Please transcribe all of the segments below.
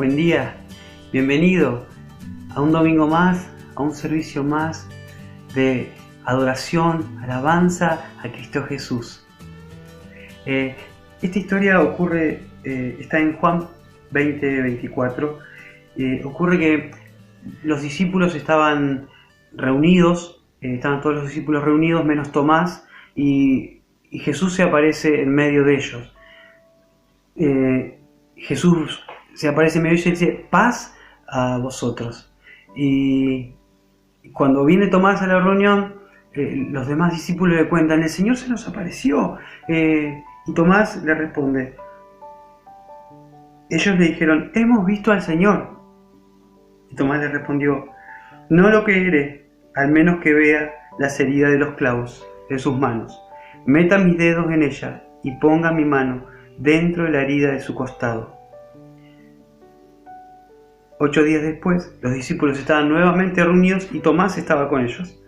buen día, bienvenido a un domingo más, a un servicio más de adoración, alabanza a Cristo Jesús. Esta historia ocurre, está en Juan 20:24. Ocurre que los discípulos estaban reunidos, estaban todos los discípulos reunidos menos Tomás, y Jesús se aparece en medio de ellos. Jesús se aparece en medio de ellos y dice: paz a vosotros. Y cuando viene Tomás a la reunión, los demás discípulos le cuentan: el Señor se nos apareció. Y Tomás le responde. Ellos le dijeron: hemos visto al Señor. Y Tomás le respondió: no lo creeré, al menos que vea las heridas de los clavos en sus manos, meta mis dedos en ellas y ponga mi mano dentro de la herida de su costado. 8 días después, los discípulos estaban nuevamente reunidos y Tomás estaba con ellos,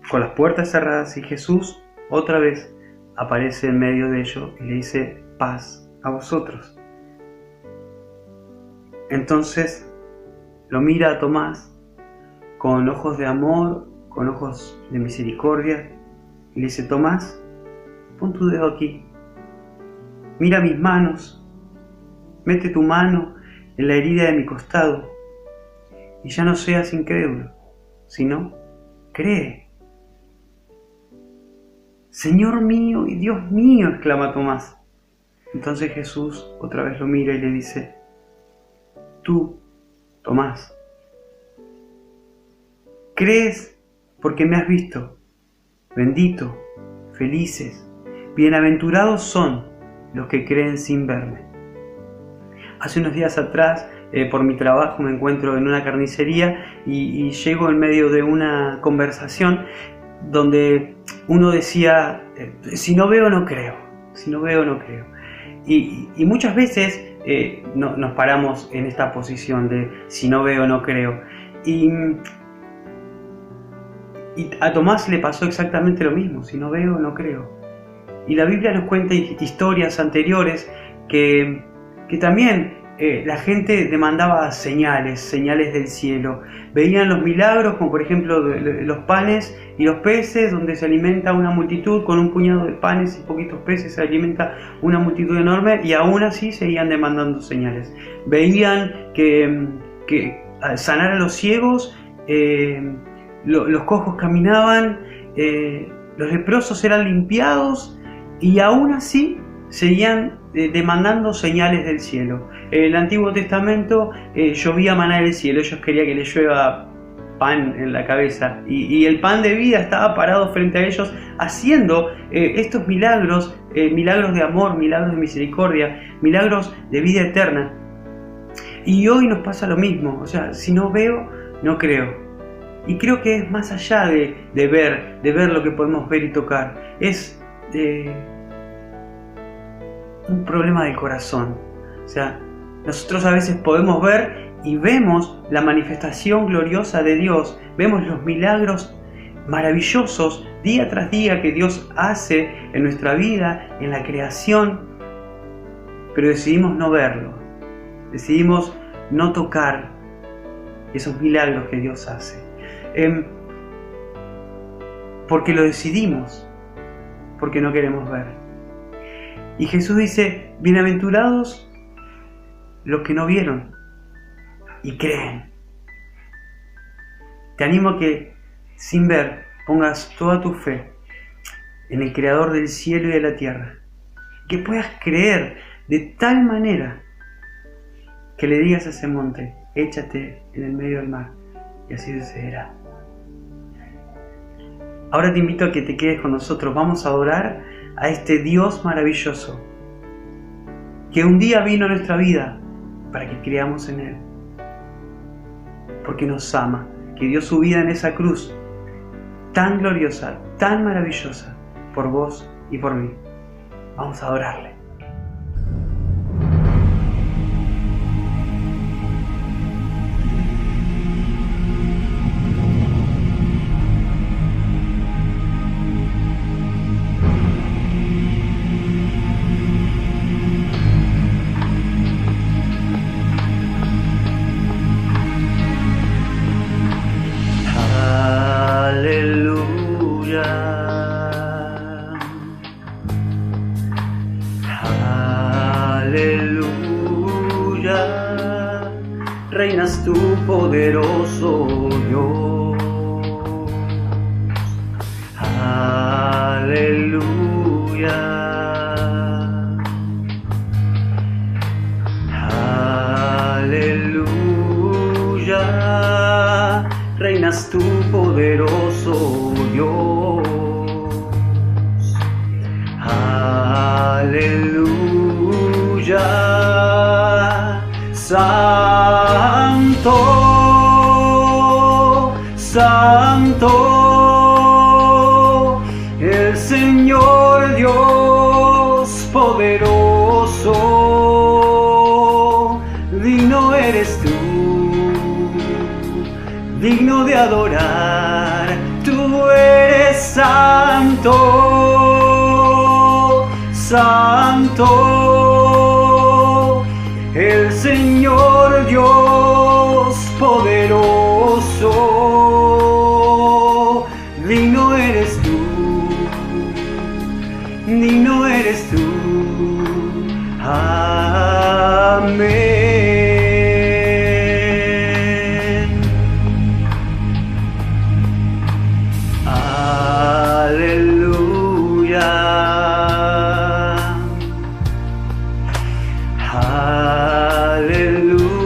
con las puertas cerradas, y Jesús otra vez aparece en medio de ellos y le dice: paz a vosotros. Entonces lo mira a Tomás con ojos de amor, con ojos de misericordia, y le dice: Tomás, pon tu dedo aquí, mira mis manos, mete tu mano en la herida de mi costado, y ya no seas incrédulo, sino cree. Señor mío y Dios mío, exclama Tomás. Entonces Jesús otra vez lo mira y le dice: tú, Tomás, crees porque me has visto. Bendito, felices, bienaventurados son los que creen sin verme. Hace unos días atrás, por mi trabajo, me encuentro en una carnicería y llego en medio de una conversación donde uno decía: si no veo no creo, si no veo no creo. Y muchas veces nos paramos en esta posición de si no veo no creo. Y a Tomás le pasó exactamente lo mismo: si no veo no creo. Y la Biblia nos cuenta historias anteriores que también la gente demandaba señales del cielo. Veían los milagros, como por ejemplo los panes y los peces, donde se alimenta una multitud con un puñado de panes y poquitos peces, se alimenta una multitud enorme, y aún así seguían demandando señales. Veían que al sanar a los ciegos, los cojos caminaban, los leprosos eran limpiados, y aún así seguían demandando señales del cielo. En el Antiguo Testamento llovía maná del cielo. Ellos querían que les llueva pan en la cabeza, y el pan de vida estaba parado frente a ellos haciendo estos milagros, milagros de amor, milagros de misericordia, milagros de vida eterna. Y hoy nos pasa lo mismo. O sea, si no veo, no creo. Y creo que es más allá de ver lo que podemos ver y tocar. Es un problema del corazón. O sea, nosotros a veces podemos ver y vemos la manifestación gloriosa de Dios, vemos los milagros maravillosos día tras día que Dios hace en nuestra vida, en la creación, pero decidimos no verlo, decidimos no tocar esos milagros que Dios hace, porque lo decidimos, porque no queremos ver. Y Jesús dice: bienaventurados los que no vieron y creen. Te animo a que, sin ver, pongas toda tu fe en el Creador del cielo y de la tierra, que puedas creer de tal manera que le digas a ese monte: échate en el medio del mar, y así sucederá. Ahora te invito a que te quedes con nosotros. Vamos a adorar a este Dios maravilloso que un día vino a nuestra vida para que creamos en Él, porque nos ama, que dio su vida en esa cruz tan gloriosa, tan maravillosa, por vos y por mí. Vamos a adorarle. poderoso Dios. Aleluya. Aleluya. Reinas tú, poderoso Dios. Aleluya. Santo, Santo, el Señor Dios poderoso, digno eres tú, digno de adorar, tú eres santo, santo, el Señor Dios poderoso, digno eres tú, digno eres tú. Amén. Aleluya. Aleluya.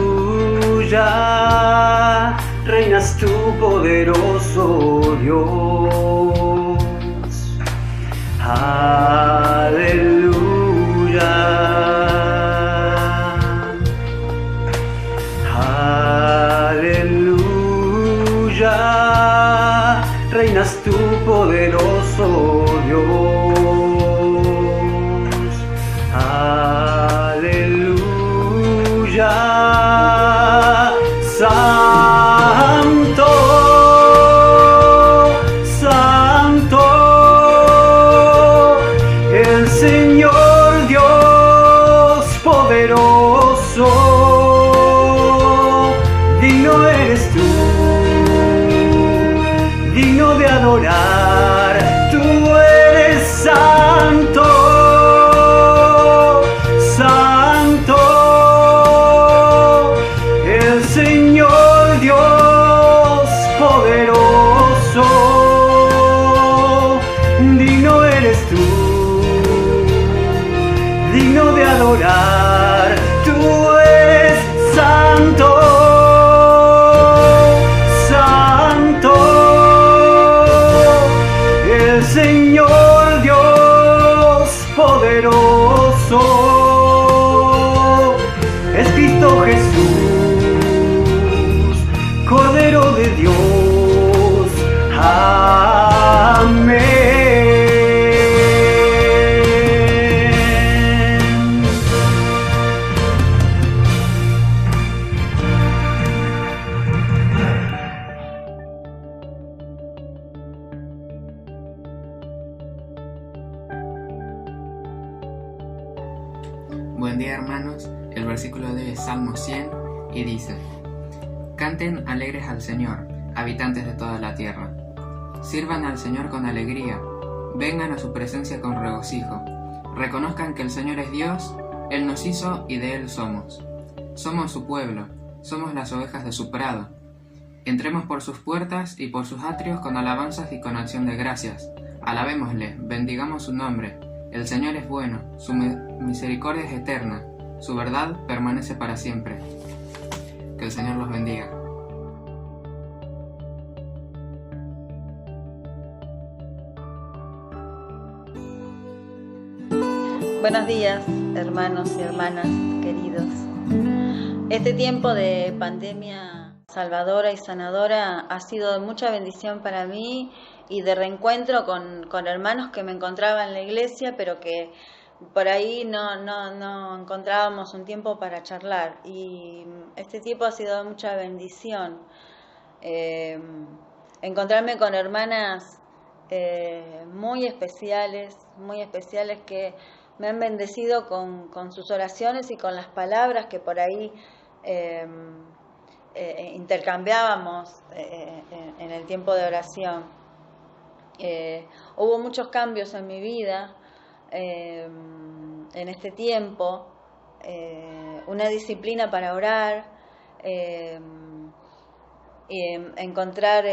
Reinas tú, poderoso Dios. Aleluya. Aleluya. Reinas tú, poderoso Dios. Aleluya. Santo, Santo, el Señor Dios poderoso, digno eres tú, digno de adorar, tú eres santo, santo, el Señor Dios poderoso, digno eres tú, digno de adorar, tú eres santo, santo, el Señor Dios poderoso, es Cristo Jesús, Cordero de Dios. Amén. Buen día, hermanos. El versículo de hoy es Salmo 100 y dice: Canten alegres al Señor, habitantes de toda la tierra. Sirvan al Señor con alegría, vengan a su presencia con regocijo. Reconozcan que el Señor es Dios, Él nos hizo y de Él somos. Somos su pueblo, somos las ovejas de su prado. Entremos por sus puertas y por sus atrios con alabanzas y con acción de gracias. Alabémosle, bendigamos su nombre. El Señor es bueno, su misericordia es eterna, su verdad permanece para siempre. Que el Señor los bendiga. Buenos días, hermanos y hermanas queridos. Este tiempo de pandemia salvadora y sanadora ha sido de mucha bendición para mí y de reencuentro con hermanos que me encontraba en la iglesia, pero que por ahí no encontrábamos un tiempo para charlar. Y este tiempo ha sido de mucha bendición. Encontrarme con hermanas muy especiales que me han bendecido con sus oraciones y con las palabras que por ahí intercambiábamos en el tiempo de oración. Hubo muchos cambios en mi vida en este tiempo, una disciplina para orar, encontrar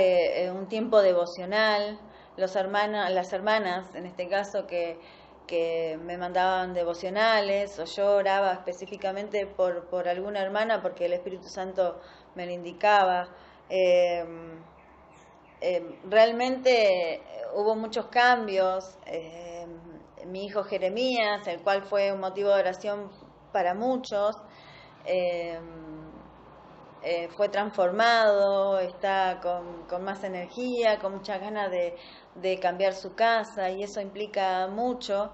un tiempo devocional. Las hermanas, en este caso, que me mandaban devocionales, o yo oraba específicamente por alguna hermana porque el Espíritu Santo me lo indicaba. Realmente hubo muchos cambios. Mi hijo Jeremías, el cual fue un motivo de oración para muchos, fue transformado, está con más energía, con muchas ganas de cambiar su casa, y eso implica mucho,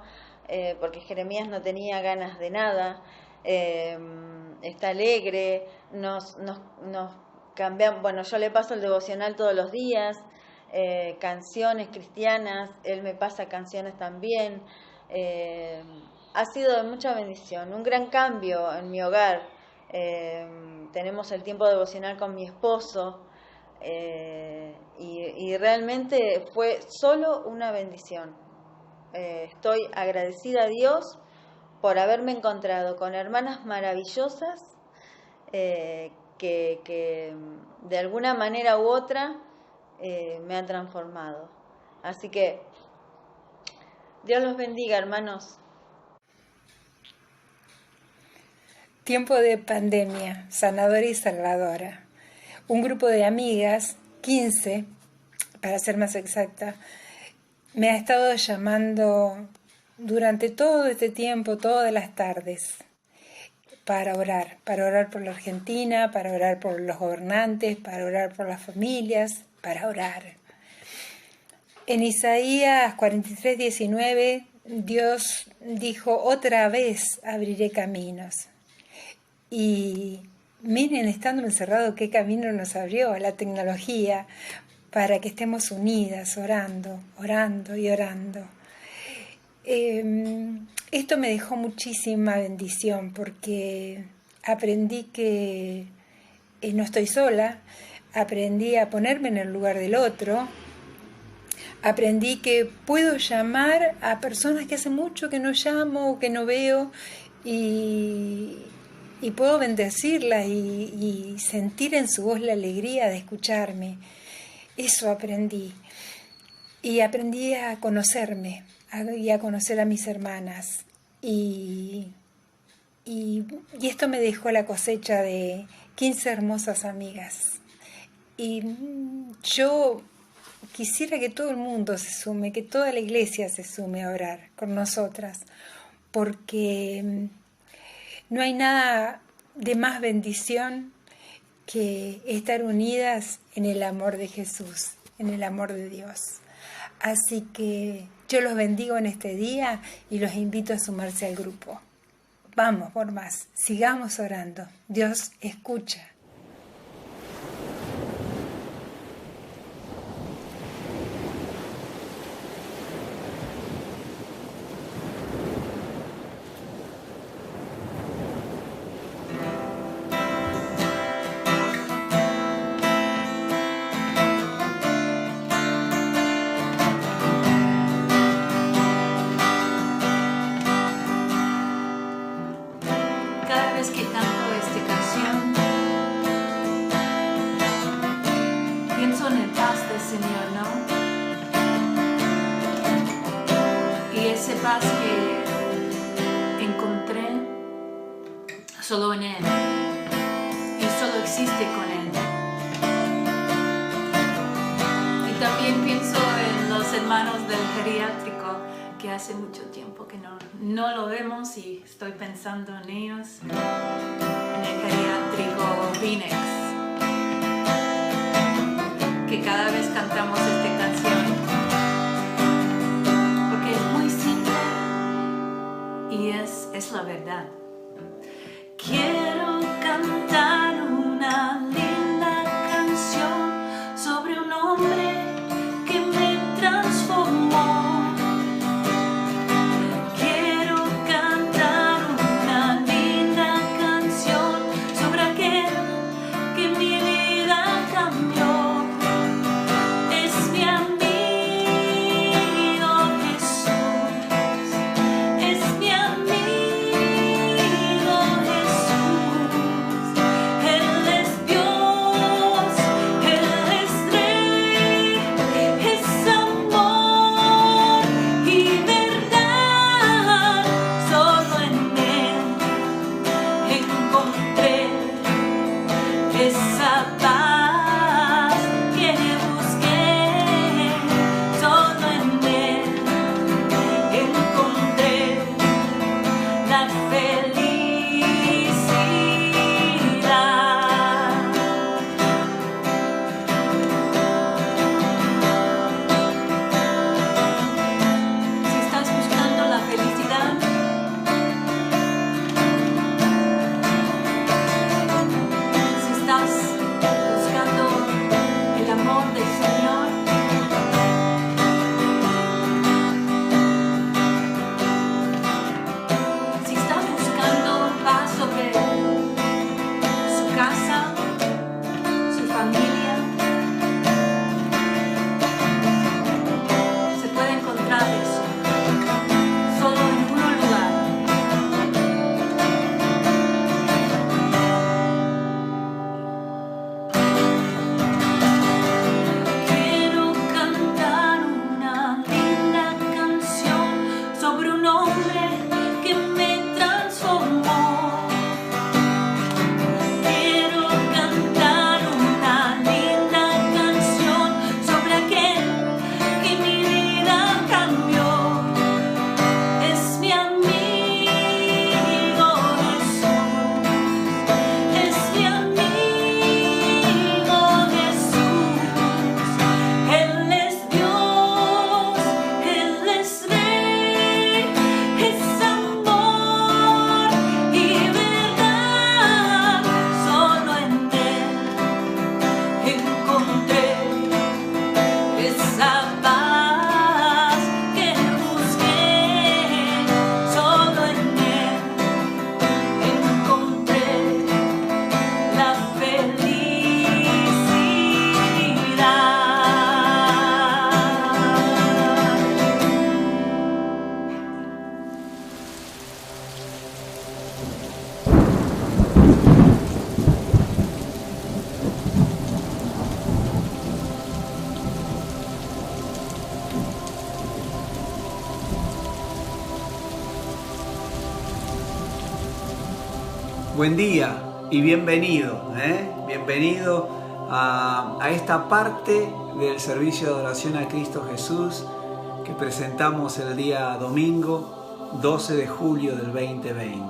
porque Jeremías no tenía ganas de nada. Está alegre, nos cambiamos. Bueno, yo le paso el devocional todos los días, canciones cristianas, él me pasa canciones también. Ha sido de mucha bendición, un gran cambio en mi hogar. Tenemos el tiempo devocional con mi esposo, y realmente fue solo una bendición. Estoy agradecida a Dios por haberme encontrado con hermanas maravillosas, que de alguna manera u otra me han transformado. Así que Dios los bendiga, hermanos. Tiempo de pandemia, sanadora y salvadora. Un grupo de amigas, 15, para ser más exacta, me ha estado llamando durante todo este tiempo, todas las tardes, para orar por la Argentina, para orar por los gobernantes, para orar por las familias, para orar. En Isaías 43:19, Dios dijo: otra vez abriré caminos. Y miren, estando encerrado, qué camino nos abrió la tecnología para que estemos unidas, orando y orando. Esto me dejó muchísima bendición, porque aprendí que no estoy sola, aprendí a ponerme en el lugar del otro, aprendí que puedo llamar a personas que hace mucho que no llamo, que no veo, y puedo bendecirlas y sentir en su voz la alegría de escucharme. Eso aprendí. Y aprendí a conocerme y a conocer a mis hermanas. Y esto me dejó la cosecha de 15 hermosas amigas. Y yo quisiera que todo el mundo se sume, que toda la iglesia se sume a orar con nosotras, porque no hay nada de más bendición que estar unidas en el amor de Jesús, en el amor de Dios. Así que yo los bendigo en este día y los invito a sumarse al grupo. Vamos por más, sigamos orando. Dios escucha. Que canto esta canción, pienso en el paz del Señor, ¿no? Y ese paz que encontré solo en Él, y solo existe con Él. Y también pienso en los hermanos del geriátrico, que hace mucho tiempo que no lo vemos, y estoy pensando en ellos, en el geriátrico Phoenix, que cada vez cantamos esta canción, porque es muy simple y es la verdad. Quiero cantar una linda canción sobre un hombre que me transformó. Es esa paz que busqué, solo en Él encontré la Buen día y bienvenido, bienvenido a esta parte del servicio de adoración a Cristo Jesús que presentamos el día domingo 12 de julio del 2020.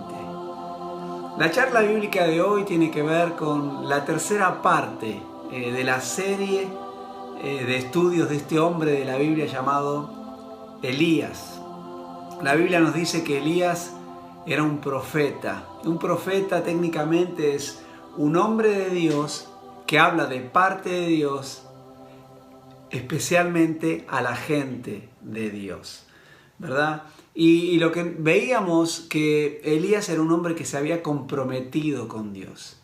La charla bíblica de hoy tiene que ver con la tercera parte de la serie de estudios de este hombre de la Biblia llamado Elías. La Biblia nos dice que Elías era un profeta. Un profeta técnicamente es un hombre de Dios que habla de parte de Dios, especialmente a la gente de Dios, ¿verdad? Y lo que veíamos que Elías era un hombre que se había comprometido con Dios.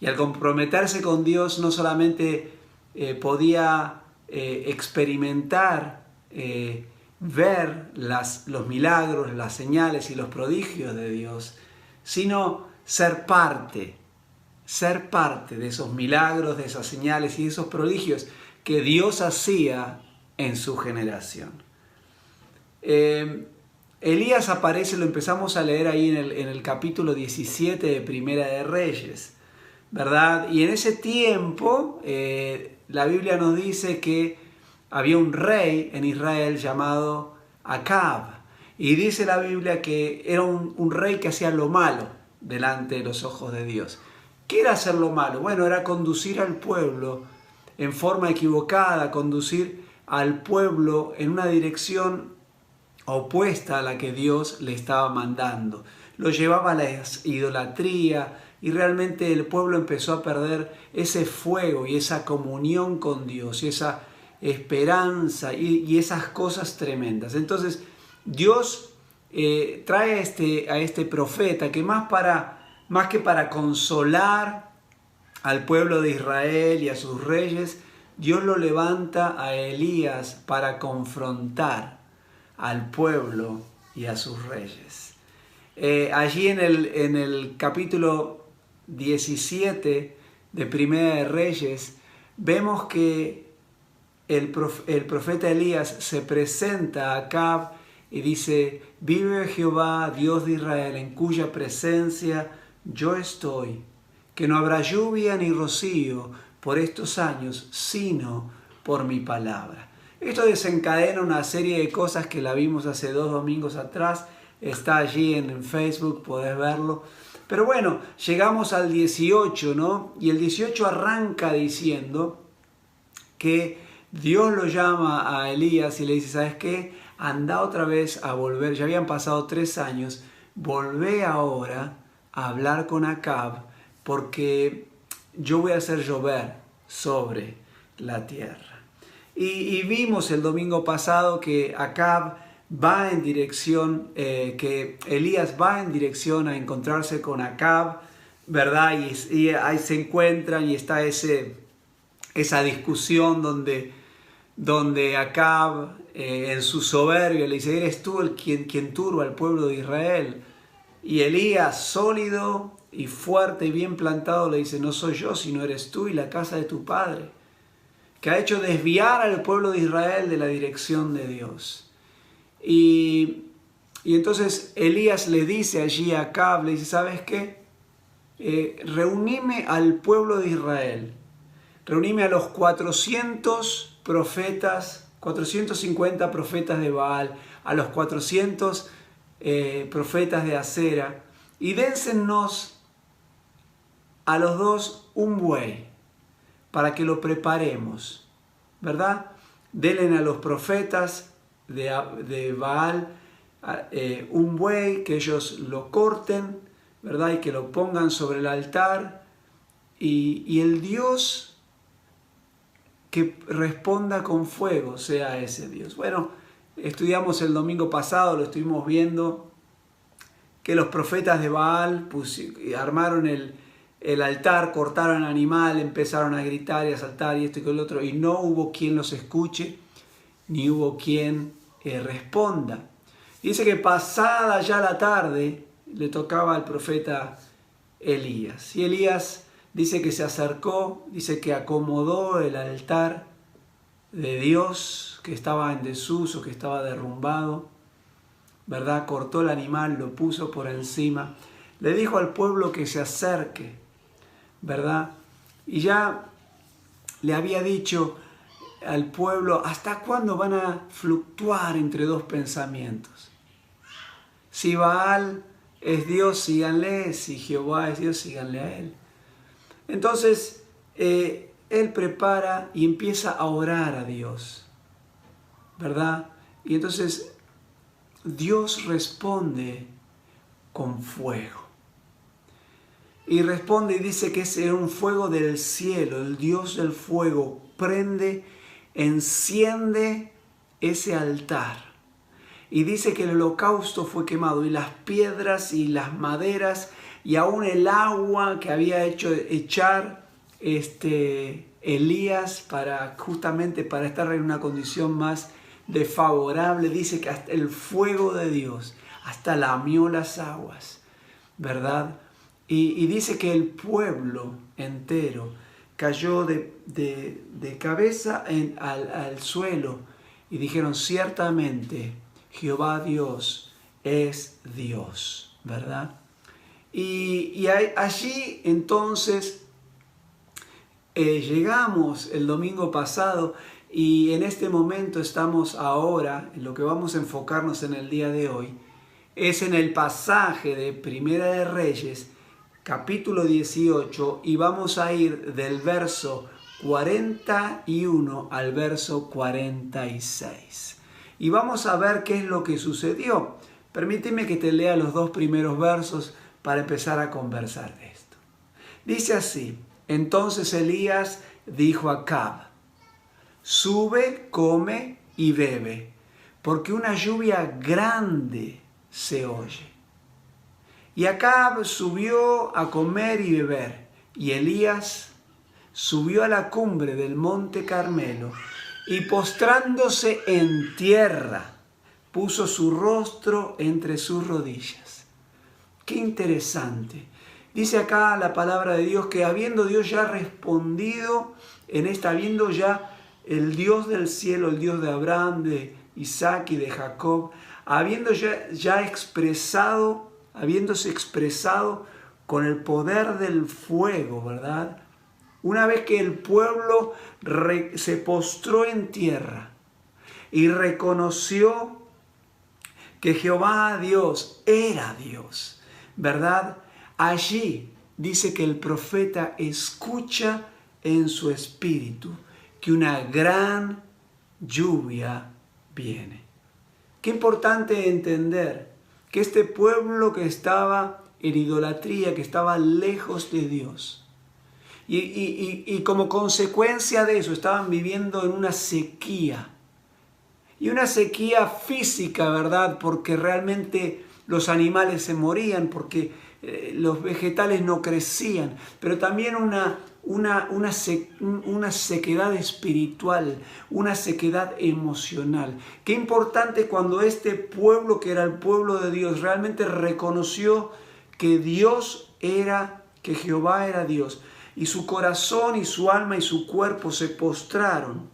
Y al comprometerse con Dios no solamente podía experimentar, ver los milagros, las señales y los prodigios de Dios, sino ser parte de esos milagros, de esas señales y de esos prodigios que Dios hacía en su generación. Elías aparece, lo empezamos a leer ahí en el capítulo 17 de Primera de Reyes, ¿verdad? Y en ese tiempo la Biblia nos dice que había un rey en Israel llamado Acab. Y dice la Biblia que era un rey que hacía lo malo delante de los ojos de Dios. ¿Qué era hacer lo malo? Bueno, era conducir al pueblo en forma equivocada, conducir al pueblo en una dirección opuesta a la que Dios le estaba mandando. Lo llevaba a la idolatría y realmente el pueblo empezó a perder ese fuego y esa comunión con Dios y esa esperanza y esas cosas tremendas. Entonces Dios trae a este profeta que más que para consolar al pueblo de Israel y a sus reyes, Dios lo levanta a Elías para confrontar al pueblo y a sus reyes. Allí en el capítulo 17 de Primera de Reyes vemos que el profeta Elías se presenta a Acab y dice: vive Jehová, Dios de Israel, en cuya presencia yo estoy, que no habrá lluvia ni rocío por estos años, sino por mi palabra. Esto desencadena una serie de cosas que la vimos hace 2 domingos atrás. Está allí en Facebook, podés verlo. Pero bueno, llegamos al 18, ¿no? Y el 18 arranca diciendo que Dios lo llama a Elías y le dice: ¿sabes qué? Anda otra vez a volver. Ya habían pasado 3 años. Volvé ahora a hablar con Acab, porque yo voy a hacer llover sobre la tierra. Y vimos el domingo pasado que Acab va en dirección, que Elías va en dirección a encontrarse con Acab, ¿verdad? Y ahí se encuentran y está esa discusión donde Acab, en su soberbia, le dice: ¿eres tú quien turba al pueblo de Israel? Y Elías, sólido y fuerte y bien plantado, le dice: no soy yo, sino eres tú y la casa de tu padre, que ha hecho desviar al pueblo de Israel de la dirección de Dios. Y entonces Elías le dice allí a Acab, le dice: ¿sabes qué? Reunime al pueblo de Israel, reunime a los 400 profetas, 450 profetas de Baal, a los 400 profetas de Acera, y dénsenos a los dos un buey para que lo preparemos, ¿verdad? Denle a los profetas de Baal un buey, que ellos lo corten, ¿verdad? Y que lo pongan sobre el altar, y el Dios que responda con fuego sea ese Dios. Bueno, estudiamos el domingo pasado, lo estuvimos viendo, que los profetas de Baal armaron el altar, cortaron al animal, empezaron a gritar y a saltar y esto y lo otro, y no hubo quien los escuche, ni hubo quien responda. Dice que pasada ya la tarde, le tocaba al profeta Elías. Y Elías dice que se acercó, dice que acomodó el altar de Dios que estaba en desuso, que estaba derrumbado, ¿verdad? Cortó el animal, lo puso por encima, le dijo al pueblo que se acerque, ¿verdad? Y ya le había dicho al pueblo, ¿hasta cuándo van a fluctuar entre dos pensamientos? Si Baal es Dios, síganle, si Jehová es Dios, síganle a él. Entonces, él prepara y empieza a orar a Dios, ¿verdad? Y entonces Dios responde con fuego. Y responde y dice que es un fuego del cielo, el Dios del fuego prende, enciende ese altar. Y dice que el holocausto fue quemado y las piedras y las maderas y aún el agua que había hecho echar Elías justamente para estar en una condición más desfavorable. Dice que hasta el fuego de Dios hasta lamió las aguas, ¿verdad? Y dice que el pueblo entero cayó de cabeza al suelo y dijeron, ciertamente Jehová Dios es Dios, ¿verdad? Y allí entonces llegamos el domingo pasado y en este momento estamos ahora, en lo que vamos a enfocarnos en el día de hoy, es en el pasaje de Primera de Reyes, capítulo 18, y vamos a ir del verso 41 al verso 46. Y vamos a ver qué es lo que sucedió. Permíteme que te lea los dos primeros versos para empezar a conversar de esto. Dice así: entonces Elías dijo a Acab, sube, come y bebe, porque una lluvia grande se oye. Y Acab subió a comer y beber, y Elías subió a la cumbre del monte Carmelo, y postrándose en tierra, puso su rostro entre sus rodillas. Qué interesante. Dice acá la palabra de Dios que habiendo Dios ya respondido habiendo ya el Dios del cielo, el Dios de Abraham, de Isaac y de Jacob, habiéndose expresado con el poder del fuego, ¿verdad? Una vez que el pueblo se postró en tierra y reconoció que Jehová Dios era Dios, ¿verdad? Allí dice que el profeta escucha en su espíritu que una gran lluvia viene. Qué importante entender que este pueblo que estaba en idolatría, que estaba lejos de Dios, y como consecuencia de eso estaban viviendo en una sequía. Y una sequía física, ¿verdad? Porque realmente los animales se morían, porque los vegetales no crecían. Pero también una sequedad espiritual, una sequedad emocional. Qué importante cuando este pueblo, que era el pueblo de Dios, realmente reconoció que que Jehová era Dios. Y su corazón y su alma y su cuerpo se postraron,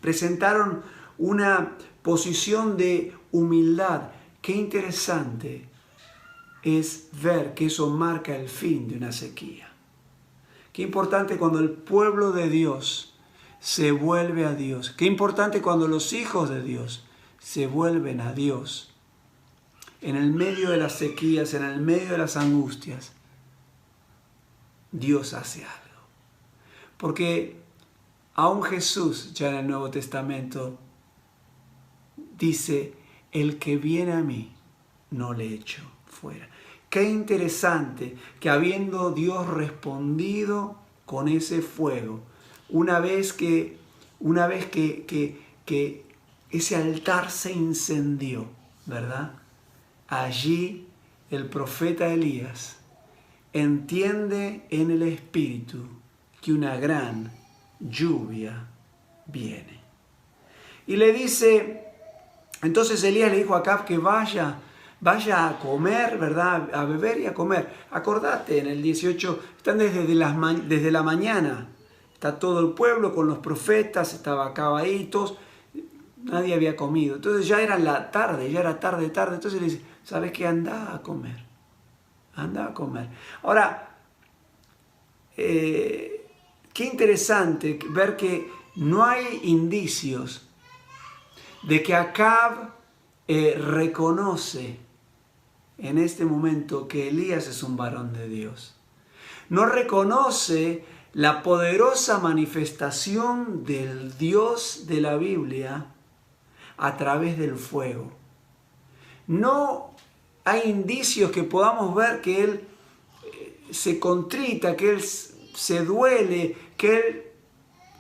presentaron una posición de humildad. Qué interesante es ver que eso marca el fin de una sequía. Qué importante cuando el pueblo de Dios se vuelve a Dios. Qué importante cuando los hijos de Dios se vuelven a Dios. En el medio de las sequías, en el medio de las angustias, Dios hace algo. Porque aún Jesús, ya en el Nuevo Testamento, dice, el que viene a mí, no le echo fuera. Qué interesante que habiendo Dios respondido con ese fuego, una vez que una vez que ese altar se incendió, ¿verdad? Allí el profeta Elías entiende en el espíritu que una gran lluvia viene. Y le dice, entonces Elías le dijo a Acab que vaya a comer, ¿verdad? A beber y a comer. Acordate, en el 18, están desde la mañana. Está todo el pueblo con los profetas, estaba Acab ahí, todos, nadie había comido. Entonces ya era la tarde, ya era tarde. Entonces le dice, ¿sabes qué? Anda a comer. Anda a comer. Ahora, qué interesante ver que no hay indicios de que Acab reconoce en este momento que Elías es un varón de Dios. No reconoce la poderosa manifestación del Dios de la Biblia a través del fuego. No hay indicios que podamos ver que él se contrita, que él se duele, que él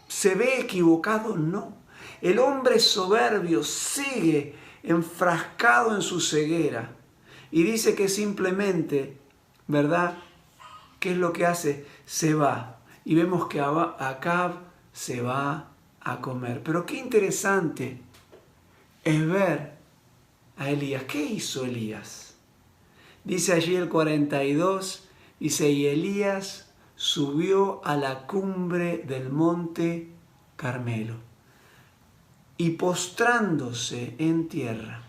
se ve equivocado. No. El hombre soberbio sigue enfrascado en su ceguera y dice que simplemente, ¿verdad? ¿Qué es lo que hace? Se va. Y vemos que Acab se va a comer. Pero qué interesante es ver a Elías. ¿Qué hizo Elías? Dice allí el 42, dice, y Elías subió a la cumbre del monte Carmelo y postrándose en tierra,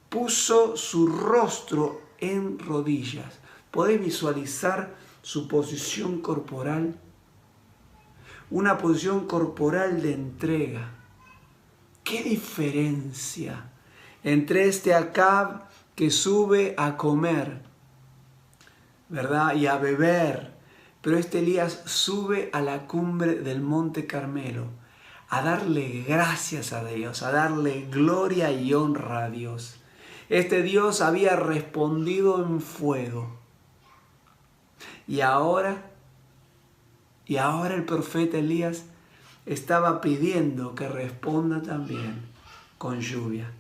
puso su rostro en rodillas. ¿Podés visualizar su posición corporal? Una posición corporal de entrega. ¿Qué diferencia entre este Acab que sube a comer, ¿verdad? Y a beber, pero este Elías sube a la cumbre del monte Carmelo a darle gracias a Dios, a darle gloria y honra a Dios. Este Dios había respondido en fuego. Y ahora el profeta Elías estaba pidiendo que responda también con lluvia.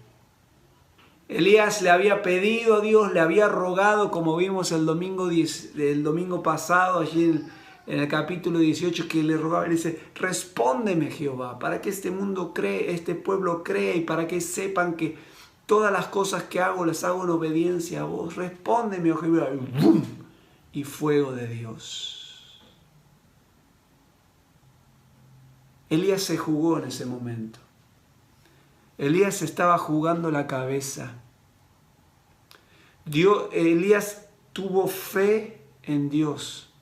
Elías le había pedido a Dios, le había rogado, como vimos el domingo pasado, allí en el capítulo 18, que le rogaba, le dice, respóndeme Jehová, para que este mundo cree, este pueblo crea y para que sepan que todas las cosas que hago las hago en obediencia a vos. Respóndeme, oh Jehová. Y ¡bum! Y fuego de Dios. Elías se jugó en ese momento. Elías estaba jugando la cabeza. Elías tuvo fe en Dios.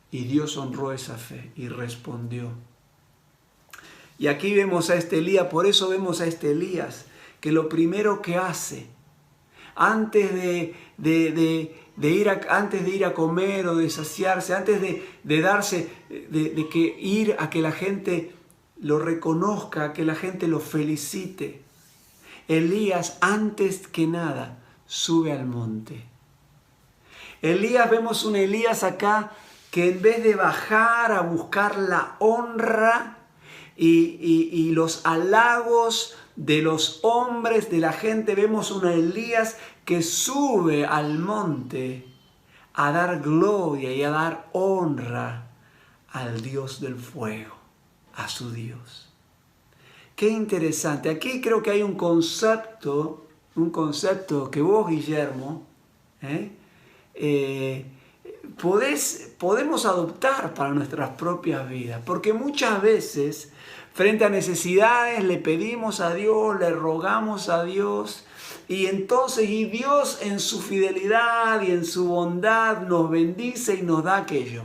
Y Dios honró esa fe y respondió. Y aquí vemos a este Elías, por eso vemos a este Elías, que lo primero que hace, antes de ir a comer o de saciarse, antes de darse, de que ir a que la gente lo reconozca, que la gente lo felicite, Elías antes que nada sube al monte. Elías, vemos un Elías acá que en vez de bajar a buscar la honra y los halagos de los hombres, de la gente, vemos un Elías que sube al monte a dar gloria y a dar honra al Dios del fuego, a su Dios. Qué interesante. Aquí creo que hay un concepto que vos, Guillermo, podemos adoptar para nuestras propias vidas. Porque muchas veces, frente a necesidades, le pedimos a Dios, le rogamos a Dios, y Dios en su fidelidad y en su bondad nos bendice y nos da aquello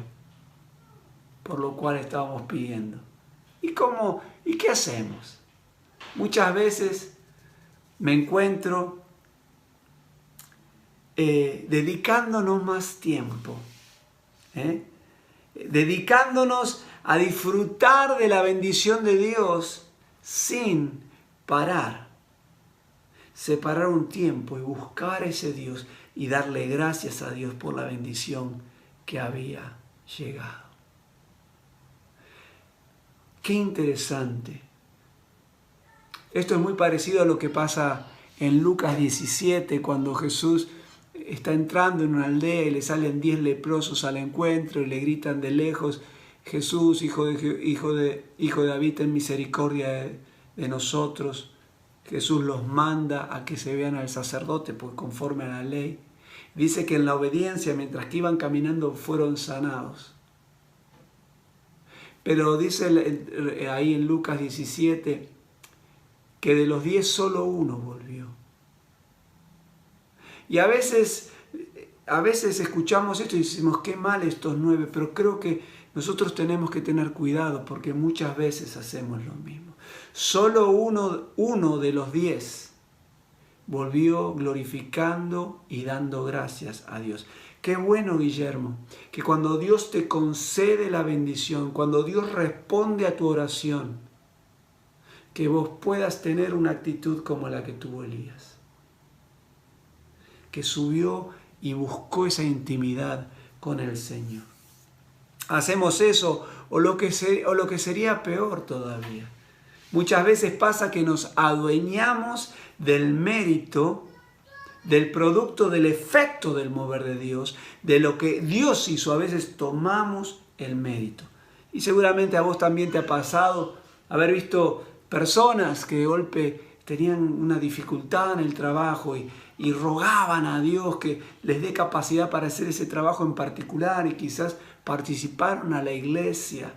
por lo cual estábamos pidiendo. ¿Y qué hacemos? Muchas veces me encuentro dedicándonos más tiempo, dedicándonos a disfrutar de la bendición de Dios sin parar. Separar un tiempo y buscar a ese Dios y darle gracias a Dios por la bendición que había llegado. Qué interesante. Esto es muy parecido a lo que pasa en Lucas 17, cuando Jesús está entrando en una aldea y le salen 10 leprosos al encuentro y le gritan de lejos: Jesús, hijo de David, ten misericordia de nosotros. Jesús los manda a que se vean al sacerdote, pues conforme a la ley. Dice que en la obediencia, mientras que iban caminando, fueron sanados. Pero dice ahí en Lucas 17 que de los 10 solo uno volvió. Y a veces escuchamos esto y decimos: qué mal estos 9, pero creo que nosotros tenemos que tener cuidado, porque muchas veces hacemos lo mismo. Solo uno de los 10 volvió glorificando y dando gracias a Dios. Qué bueno, Guillermo, que cuando Dios te concede la bendición, cuando Dios responde a tu oración, que vos puedas tener una actitud como la que tuvo Elías, que subió y buscó esa intimidad con el Señor. Hacemos eso, o lo que sería peor todavía. Muchas veces pasa que nos adueñamos del mérito, del producto, del efecto del mover de Dios, de lo que Dios hizo. A veces tomamos el mérito. Y seguramente a vos también te ha pasado haber visto personas que de golpe tenían una dificultad en el trabajo y rogaban a Dios que les dé capacidad para hacer ese trabajo en particular, y quizás participaron a la iglesia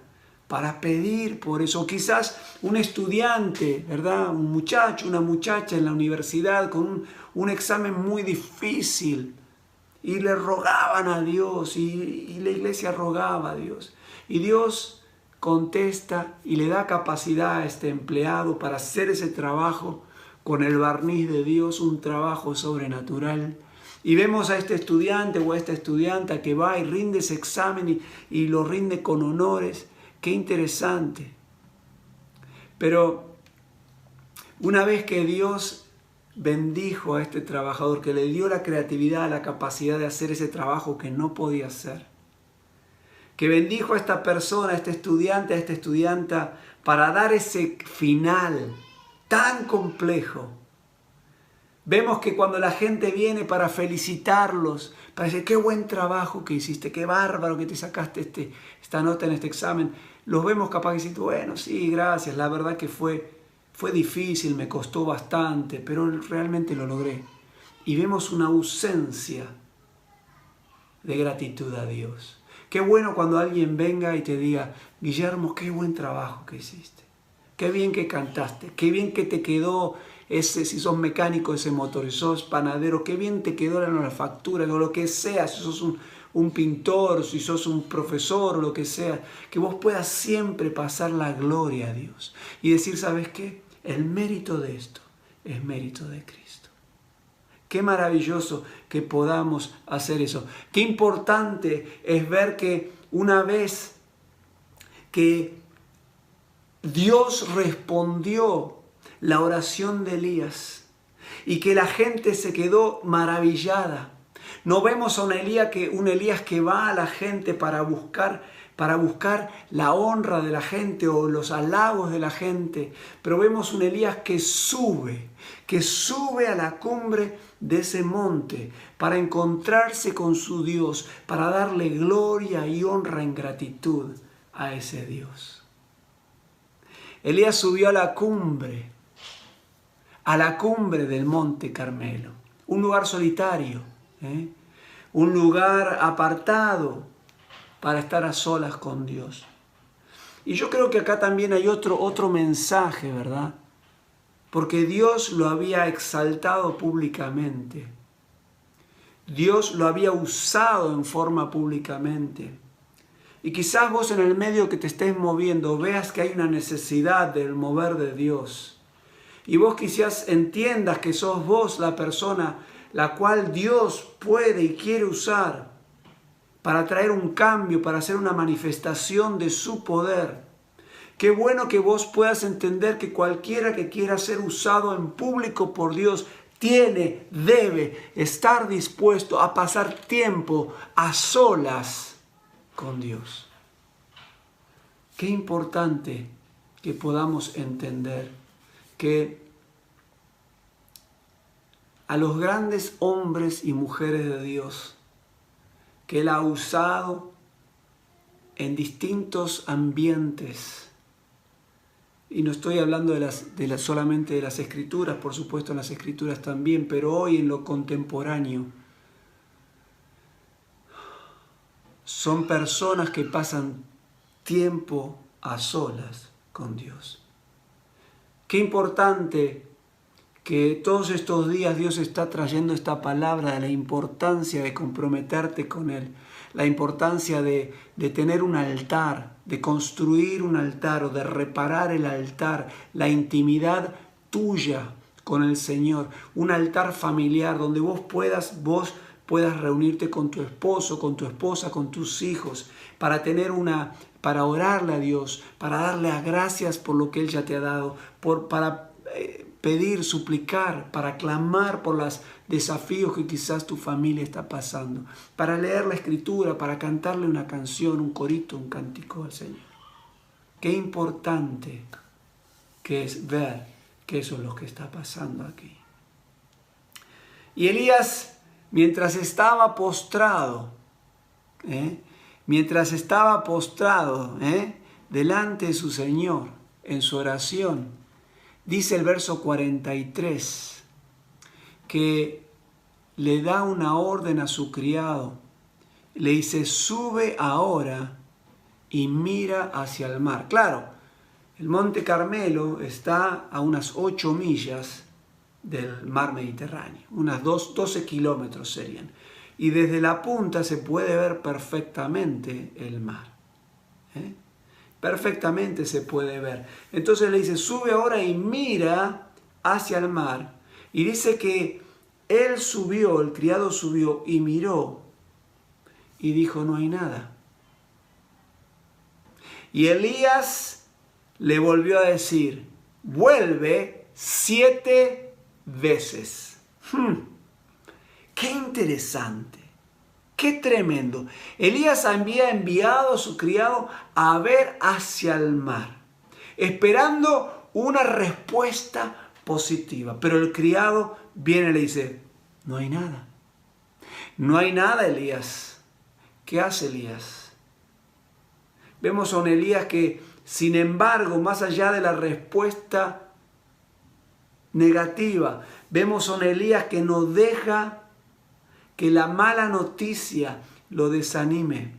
para pedir por eso. O quizás un estudiante, ¿verdad? Un muchacho, una muchacha en la universidad con un examen muy difícil, y le rogaban a Dios, y la iglesia rogaba a Dios. Y Dios contesta y le da capacidad a este empleado para hacer ese trabajo con el barniz de Dios, un trabajo sobrenatural. Y vemos a este estudiante o a esta estudianta que va y rinde ese examen y lo rinde con honores. Qué interesante. Pero una vez que Dios bendijo a este trabajador, que le dio la creatividad, la capacidad de hacer ese trabajo que no podía hacer, que bendijo a esta persona, a este estudiante, a esta estudianta, para dar ese final tan complejo, vemos que cuando la gente viene para felicitarlos, para decir: qué buen trabajo que hiciste, qué bárbaro que te sacaste esta nota en este examen, los vemos capaz de decir: bueno, sí, gracias, la verdad que fue difícil, me costó bastante, pero realmente lo logré. Y vemos una ausencia de gratitud a Dios. Qué bueno cuando alguien venga y te diga: Guillermo, qué buen trabajo que hiciste, qué bien que cantaste, qué bien que te quedó si sos mecánico ese motor, si sos panadero, qué bien te quedó la factura, o lo que sea, si sos un pintor, si sos un profesor o lo que sea, que vos puedas siempre pasar la gloria a Dios y decir: ¿sabes qué? El mérito de esto es mérito de Cristo. Qué maravilloso que podamos hacer eso. Qué importante es ver que una vez que Dios respondió la oración de Elías y que la gente se quedó maravillada. No vemos a un Elías que va a la gente para buscar la honra de la gente o los halagos de la gente, pero vemos un Elías que sube a la cumbre de ese monte para encontrarse con su Dios, para darle gloria y honra en gratitud a ese Dios. Elías subió a la cumbre del monte Carmelo, un lugar solitario, un lugar apartado para estar a solas con Dios. Y yo creo que acá también hay otro mensaje, ¿verdad? Porque Dios lo había exaltado públicamente. Dios lo había usado en forma públicamente. Y quizás vos en el medio que te estés moviendo veas que hay una necesidad del mover de Dios. Y vos quizás entiendas que sos vos la persona la cual Dios puede y quiere usar para traer un cambio, para hacer una manifestación de su poder. Qué bueno que vos puedas entender que cualquiera que quiera ser usado en público por Dios debe estar dispuesto a pasar tiempo a solas con Dios. Qué importante que podamos entender que a los grandes hombres y mujeres de Dios que Él ha usado en distintos ambientes, y no estoy hablando solamente de las Escrituras, por supuesto en las Escrituras también, pero hoy en lo contemporáneo, son personas que pasan tiempo a solas con Dios. Qué importante que todos estos días Dios está trayendo esta palabra de la importancia de comprometerte con Él, la importancia de tener un altar, de construir un altar o de reparar el altar, la intimidad tuya con el Señor, un altar familiar donde vos puedas reunirte con tu esposo, con tu esposa, con tus hijos, para orarle a Dios, para darle las gracias por lo que Él ya te ha dado, para pedir, suplicar, para clamar por los desafíos que quizás tu familia está pasando, para leer la Escritura, para cantarle una canción, un corito, un cántico al Señor. Qué importante que es ver que eso es lo que está pasando aquí. Y Elías, mientras estaba postrado, delante de su Señor en su oración, dice el verso 43 que le da una orden a su criado. Le dice, sube ahora y mira hacia el mar. Claro, el Monte Carmelo está a unas 8 millas del mar Mediterráneo, unas 12 kilómetros serían. Y desde la punta se puede ver perfectamente el mar. Perfectamente se puede ver. Entonces le dice, sube ahora y mira hacia el mar. Y dice que él subió, el criado subió y miró y dijo, no hay nada. Y Elías le volvió a decir, vuelve 7 veces. Qué interesante. ¡Qué tremendo! Elías había enviado a su criado a ver hacia el mar, esperando una respuesta positiva. Pero el criado viene y le dice, no hay nada. No hay nada, Elías. ¿Qué hace Elías? Vemos a un Elías que, sin embargo, más allá de la respuesta negativa, vemos a un Elías que no deja que la mala noticia lo desanime.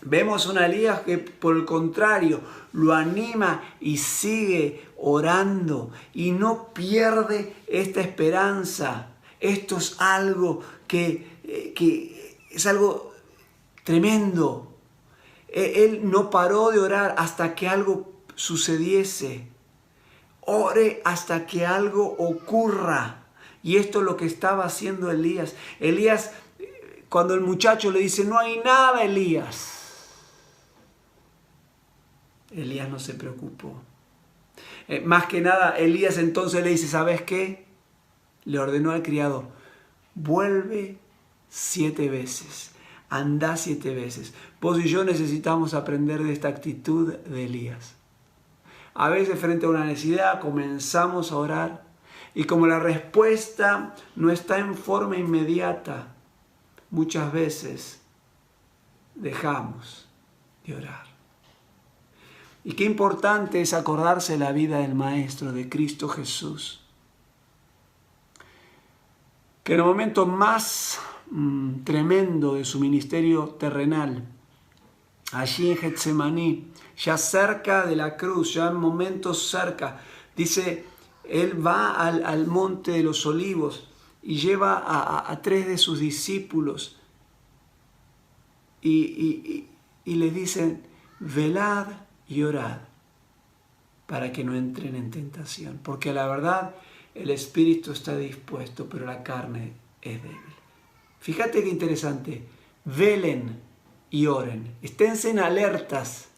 Vemos a un Elías que por el contrario lo anima y sigue orando y no pierde esta esperanza. Esto es algo que es algo tremendo. Él no paró de orar hasta que algo sucediese. Ore hasta que algo ocurra. Y esto es lo que estaba haciendo Elías. Elías, cuando el muchacho le dice, no hay nada, Elías no se preocupó. Más que nada, Elías entonces le dice, ¿sabes qué? Le ordenó al criado, vuelve 7 veces, anda 7 veces. Vos y yo necesitamos aprender de esta actitud de Elías. A veces frente a una necesidad comenzamos a orar, y como la respuesta no está en forma inmediata, muchas veces dejamos de orar. Y qué importante es acordarse la vida del Maestro, de Cristo Jesús, que en el momento más tremendo de su ministerio terrenal, allí en Getsemaní, ya cerca de la cruz, ya en momentos cerca, dice, Él va al monte de los olivos y lleva a 3 de sus discípulos y les dicen, velad y orad para que no entren en tentación. Porque la verdad, el espíritu está dispuesto, pero la carne es débil. Fíjate qué interesante. Velen y oren. Esténse en alertas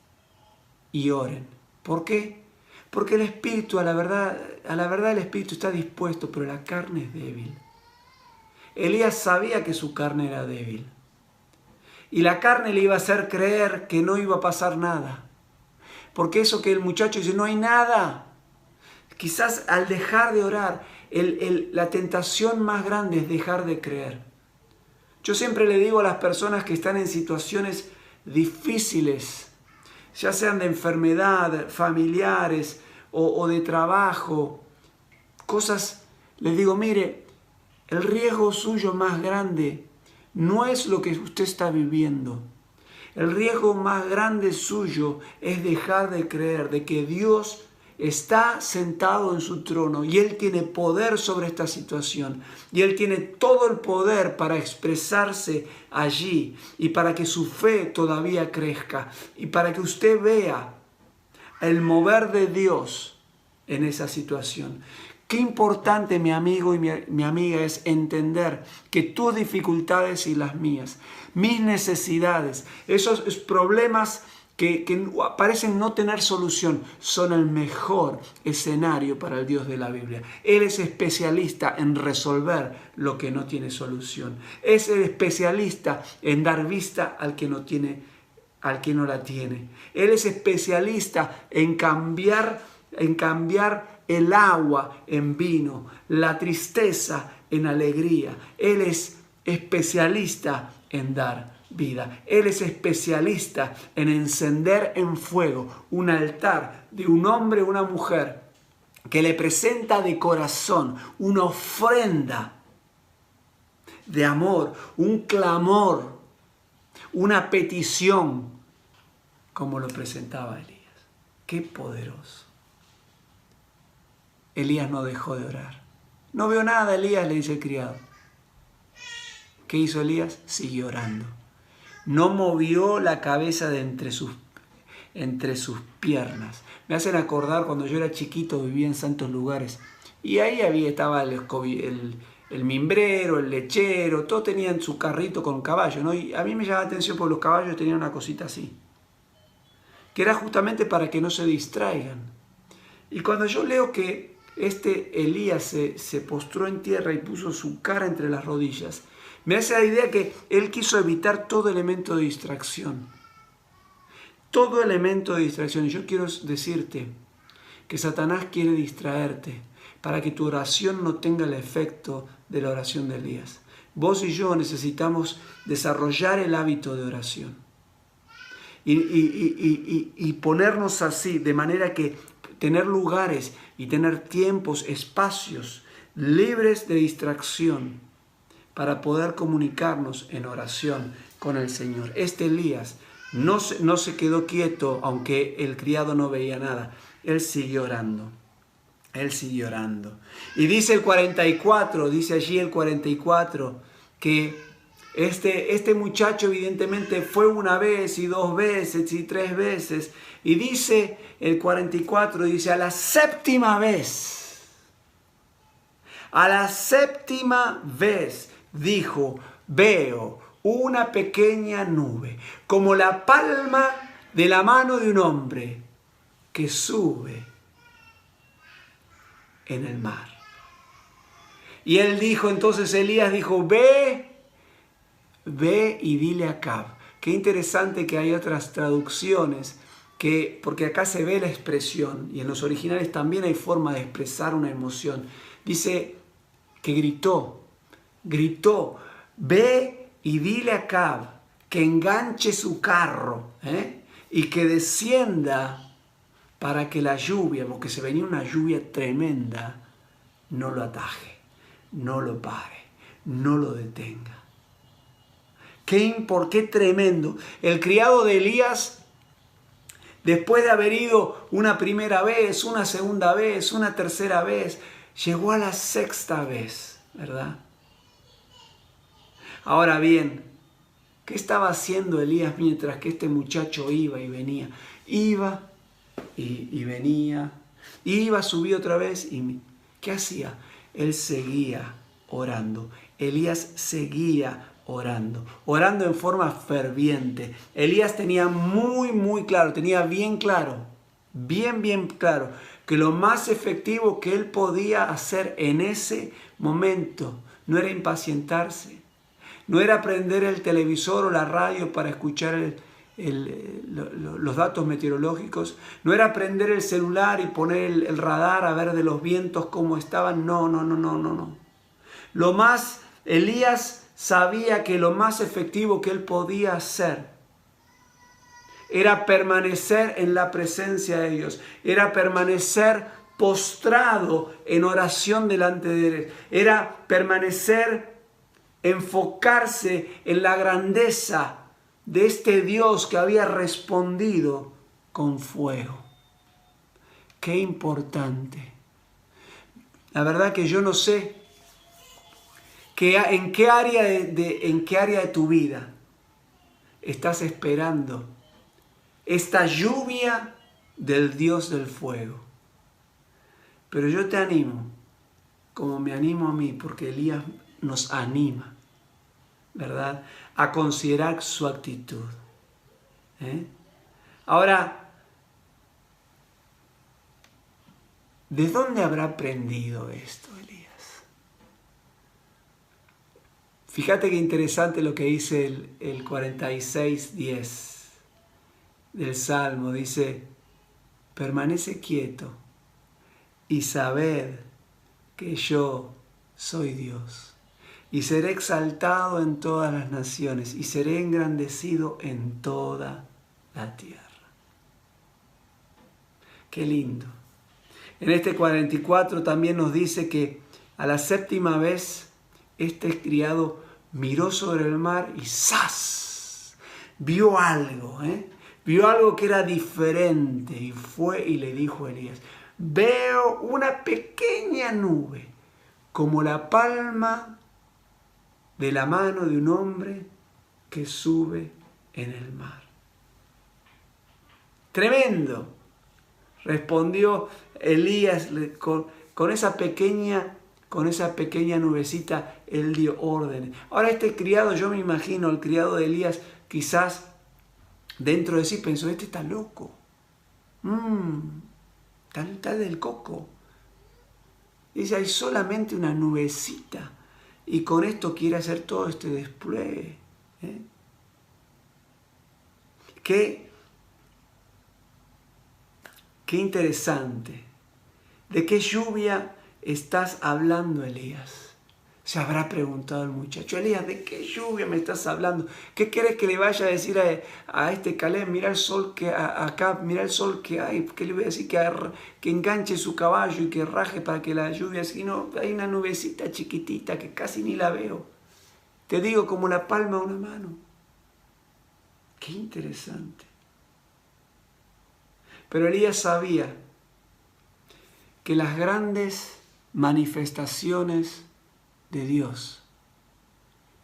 y oren. ¿Por qué? Porque el espíritu, a la verdad el espíritu está dispuesto, pero la carne es débil. Elías sabía que su carne era débil. Y la carne le iba a hacer creer que no iba a pasar nada. Porque eso que el muchacho dice, no hay nada. Quizás al dejar de orar, la tentación más grande es dejar de creer. Yo siempre le digo a las personas que están en situaciones difíciles, ya sean de enfermedad, familiares o de trabajo, cosas, les digo, mire, el riesgo suyo más grande no es lo que usted está viviendo. El riesgo más grande suyo es dejar de creer de que Dios está sentado en su trono y Él tiene poder sobre esta situación y Él tiene todo el poder para expresarse allí y para que su fe todavía crezca y para que usted vea el mover de Dios en esa situación. Qué importante, mi amigo y mi amiga, es entender que tus dificultades y las mías, mis necesidades, esos problemas que parecen no tener solución, son el mejor escenario para el Dios de la Biblia. Él es especialista en resolver lo que no tiene solución. Es el especialista en dar vista al que no la tiene. Él es especialista en cambiar el agua en vino, la tristeza en alegría. Él es especialista en dar vida. Él es especialista en encender en fuego un altar de un hombre o una mujer que le presenta de corazón una ofrenda de amor, un clamor, una petición, como lo presentaba Elías. ¡Qué poderoso! Elías no dejó de orar. No veo nada, Elías, le dice el criado. ¿Qué hizo Elías? Siguió orando. No movió la cabeza de entre sus piernas. Me hacen acordar cuando yo era chiquito, vivía en santos lugares. Y ahí estaba el mimbrero, el lechero, todos tenían su carrito con caballo, ¿no? Y a mí me llamaba la atención porque los caballos tenían una cosita así, que era justamente para que no se distraigan. Y cuando yo leo que Elías se postró en tierra y puso su cara entre las rodillas, me hace la idea que él quiso evitar todo elemento de distracción. Todo elemento de distracción. Y yo quiero decirte que Satanás quiere distraerte para que tu oración no tenga el efecto de la oración de Elías. Vos y yo necesitamos desarrollar el hábito de oración. Y ponernos así, de manera que tener lugares y tener tiempos, espacios libres de distracción para poder comunicarnos en oración con el Señor. Elías no se quedó quieto, aunque el criado no veía nada. Él siguió orando. Él siguió orando. Y dice el 44, dice allí el 44, que este muchacho evidentemente fue una vez y dos veces y tres veces. Y dice el 44, dice, a la séptima vez dijo, veo una pequeña nube, como la palma de la mano de un hombre que sube en el mar. Y él dijo, entonces Elías dijo, ve y dile a Acab. Qué interesante que hay otras traducciones, porque acá se ve la expresión, y en los originales también hay forma de expresar una emoción. Dice que gritó, ve y dile a Acab que enganche su carro y que descienda para que la lluvia, porque se venía una lluvia tremenda, no lo ataje, no lo pare, no lo detenga. ¿Por qué tremendo? El criado de Elías, después de haber ido una primera vez, una segunda vez, una tercera vez, llegó a la sexta vez, ¿verdad? Ahora bien, ¿qué estaba haciendo Elías mientras que este muchacho iba y venía? Iba y venía, subía otra vez y ¿qué hacía? Él seguía orando. Elías seguía orando en forma ferviente. Elías tenía muy claro, tenía bien claro, que lo más efectivo que él podía hacer en ese momento no era impacientarse, no era prender el televisor o la radio para escuchar los datos meteorológicos, no era prender el celular y poner el radar a ver de los vientos cómo estaban, no. Elías sabía que lo más efectivo que él podía hacer era permanecer en la presencia de Dios, era permanecer postrado en oración delante de Él, era permanecer, enfocarse en la grandeza de este Dios que había respondido con fuego. Qué importante. La verdad que yo no sé en qué área de tu vida estás esperando esta lluvia del Dios del fuego. Pero yo te animo, como me animo a mí, porque Elías nos anima, ¿verdad?, a considerar su actitud. Ahora, ¿de dónde habrá aprendido esto Elías? Fíjate qué interesante lo que dice el 46:10 del Salmo. Dice, permanece quieto y sabed que yo soy Dios, y seré exaltado en todas las naciones, y seré engrandecido en toda la tierra. Qué lindo. En este 44 también nos dice que a la 7ª vez este criado miró sobre el mar y ¡zas! Vio algo, vio algo que era diferente, y fue y le dijo a Elías, veo una pequeña nube como la palma de la mano de un hombre que sube en el mar. Tremendo, respondió Elías con esa pequeña nubecita. Él dio órdenes. Ahora este criado, yo me imagino, el criado de Elías, quizás dentro de sí pensó, este está loco. Está del coco. Dice, hay solamente una nubecita y con esto quiere hacer todo este despliegue. Qué interesante. ¿De qué lluvia estás hablando, Elías? Se habrá preguntado el muchacho. Elías, ¿de qué lluvia me estás hablando? ¿Qué querés que le vaya a decir a este Caleb? Mira el sol que acá, mira el sol que hay. ¿Qué le voy a decir? Que enganche su caballo y que raje para que la lluvia... Si no, hay una nubecita chiquitita que casi ni la veo. Te digo, como la palma de una mano. Qué interesante. Pero Elías sabía que las grandes manifestaciones de Dios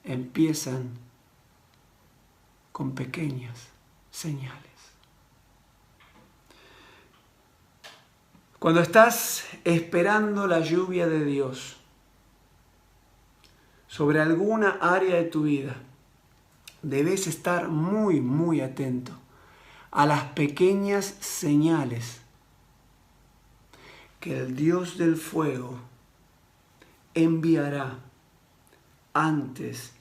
empiezan con pequeñas señales. Cuando estás esperando la lluvia de Dios sobre alguna área de tu vida, debes estar muy, muy atento a las pequeñas señales que el Dios del fuego enviará antes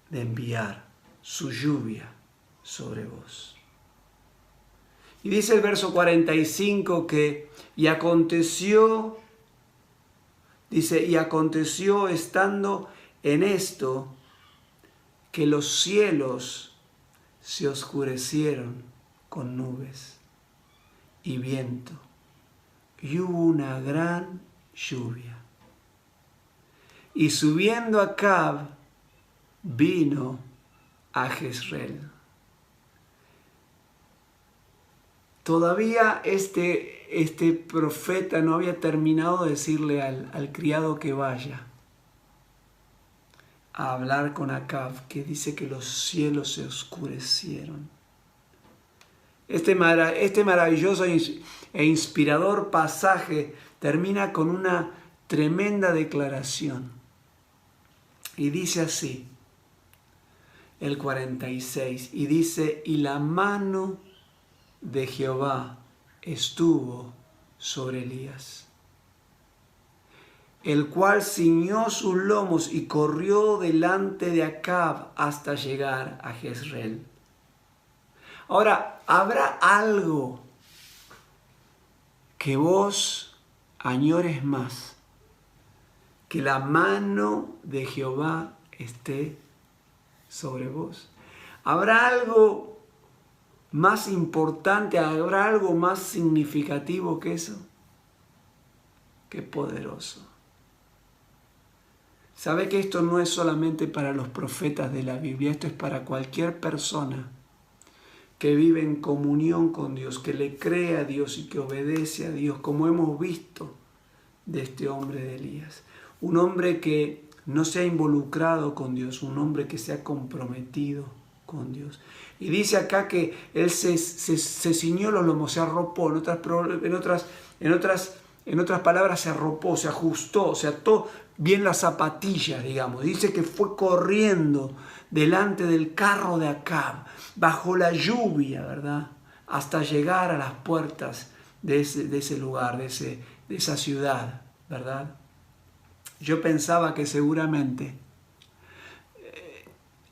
de enviar su lluvia sobre vos. Y dice el verso 45 que, y aconteció estando en esto, que los cielos se oscurecieron con nubes y viento, y hubo una gran lluvia. Y subiendo Acab, vino a Jezreel. Todavía este profeta no había terminado de decirle al criado que vaya a hablar con Acab, que dice que los cielos se oscurecieron. Este maravilloso e inspirador pasaje termina con una tremenda declaración. Y dice así, el 46, y dice, y la mano de Jehová estuvo sobre Elías, el cual ciñó sus lomos y corrió delante de Acab hasta llegar a Jezreel. Ahora, ¿habrá algo que vos añores más? Que la mano de Jehová esté sobre vos. ¿Habrá algo más importante, habrá algo más significativo que eso? Qué poderoso. ¿Sabe que esto no es solamente para los profetas de la Biblia? Esto es para cualquier persona que vive en comunión con Dios, que le cree a Dios y que obedece a Dios, como hemos visto de este hombre de Elías. Un hombre que no se ha involucrado con Dios, un hombre que se ha comprometido con Dios. Y dice acá que él se ciñó los lomos, se arropó, en otras palabras se arropó, se ajustó, se ató bien las zapatillas, digamos. Dice que fue corriendo delante del carro de Acab, bajo la lluvia, ¿verdad? Hasta llegar a las puertas de ese lugar, de esa ciudad, ¿verdad? Yo pensaba que seguramente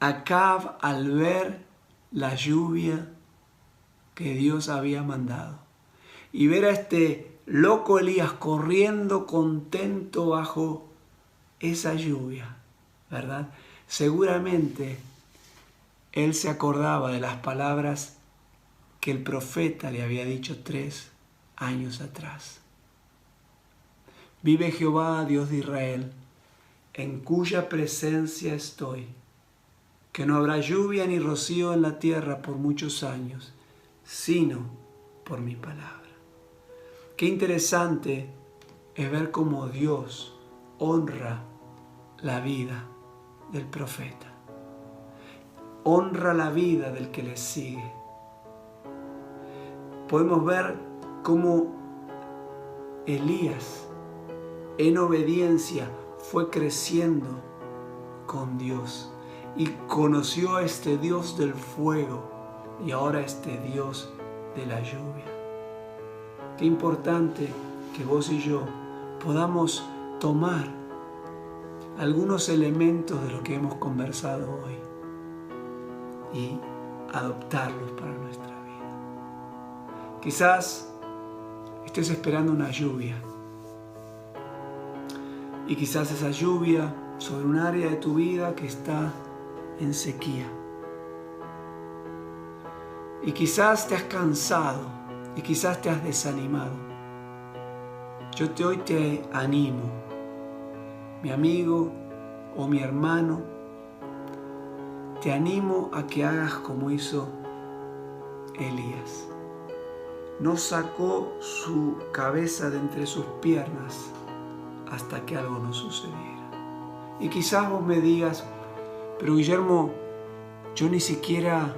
Acab, al ver la lluvia que Dios había mandado y ver a este loco Elías corriendo contento bajo esa lluvia, ¿verdad? Seguramente él se acordaba de las palabras que el profeta le había dicho 3 años atrás. Vive Jehová, Dios de Israel, en cuya presencia estoy, que no habrá lluvia ni rocío en la tierra por muchos años, sino por mi palabra. Qué interesante es ver cómo Dios honra la vida del profeta, honra la vida del que le sigue. Podemos ver cómo Elías, en obediencia, fue creciendo con Dios y conoció a este Dios del fuego y ahora a este Dios de la lluvia. Qué importante que vos y yo podamos tomar algunos elementos de lo que hemos conversado hoy y adoptarlos para nuestra vida. Quizás estés esperando una lluvia y quizás esa lluvia sobre un área de tu vida que está en sequía. Y quizás te has cansado y quizás te has desanimado. Yo hoy te animo, mi amigo o mi hermano, te animo a que hagas como hizo Elías. No sacó su cabeza de entre sus piernas hasta que algo no sucediera. Y quizás vos me digas, pero Guillermo, yo ni siquiera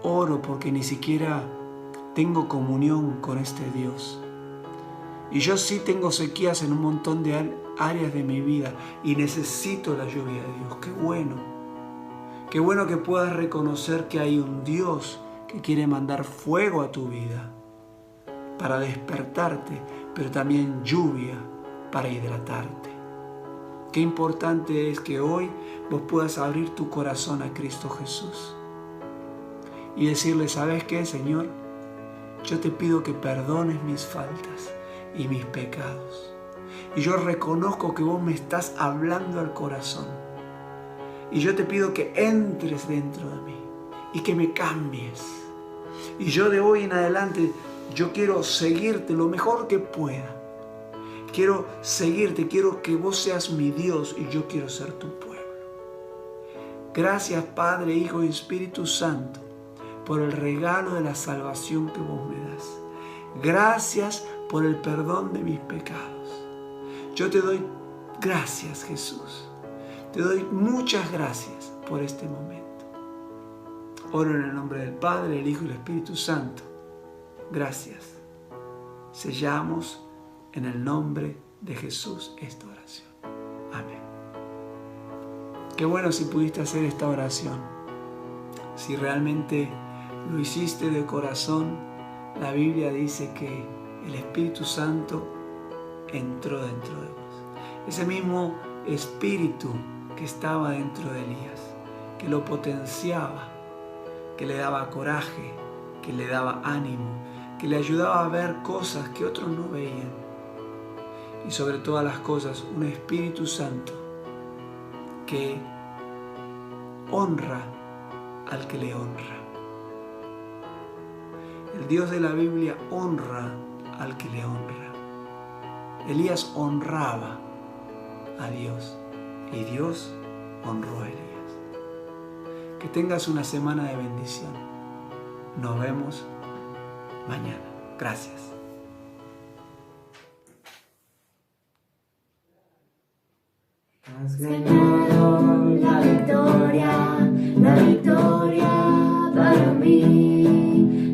oro porque ni siquiera tengo comunión con este Dios. Y yo sí tengo sequías en un montón de áreas de mi vida y necesito la lluvia de Dios. Qué bueno. Qué bueno que puedas reconocer que hay un Dios que quiere mandar fuego a tu vida para despertarte, pero también lluvia para hidratarte. Qué importante es que hoy vos puedas abrir tu corazón a Cristo Jesús y decirle, ¿sabes qué, Señor? Yo te pido que perdones mis faltas y mis pecados. Y yo reconozco que vos me estás hablando al corazón. Y yo te pido que entres dentro de mí y que me cambies. Y yo de hoy en adelante, yo quiero seguirte lo mejor que pueda. Quiero seguirte, quiero que vos seas mi Dios y yo quiero ser tu pueblo. Gracias, Padre, Hijo y Espíritu Santo, por el regalo de la salvación que vos me das. Gracias por el perdón de mis pecados. Yo te doy gracias, Jesús. Te doy muchas gracias por este momento. Oro en el nombre del Padre, el Hijo y el Espíritu Santo. Gracias. Sellamos en el nombre de Jesús esta oración. Amén. Qué bueno si pudiste hacer esta oración. Si realmente lo hiciste de corazón, la Biblia dice que el Espíritu Santo entró dentro de vos. Ese mismo Espíritu que estaba dentro de Elías, que lo potenciaba, que le daba coraje, que le daba ánimo, que le ayudaba a ver cosas que otros no veían. Y sobre todas las cosas, un Espíritu Santo que honra al que le honra. El Dios de la Biblia honra al que le honra. Elías honraba a Dios y Dios honró a Elías. Que tengas una semana de bendición. Nos vemos mañana. Gracias. Has ganado la victoria para mí.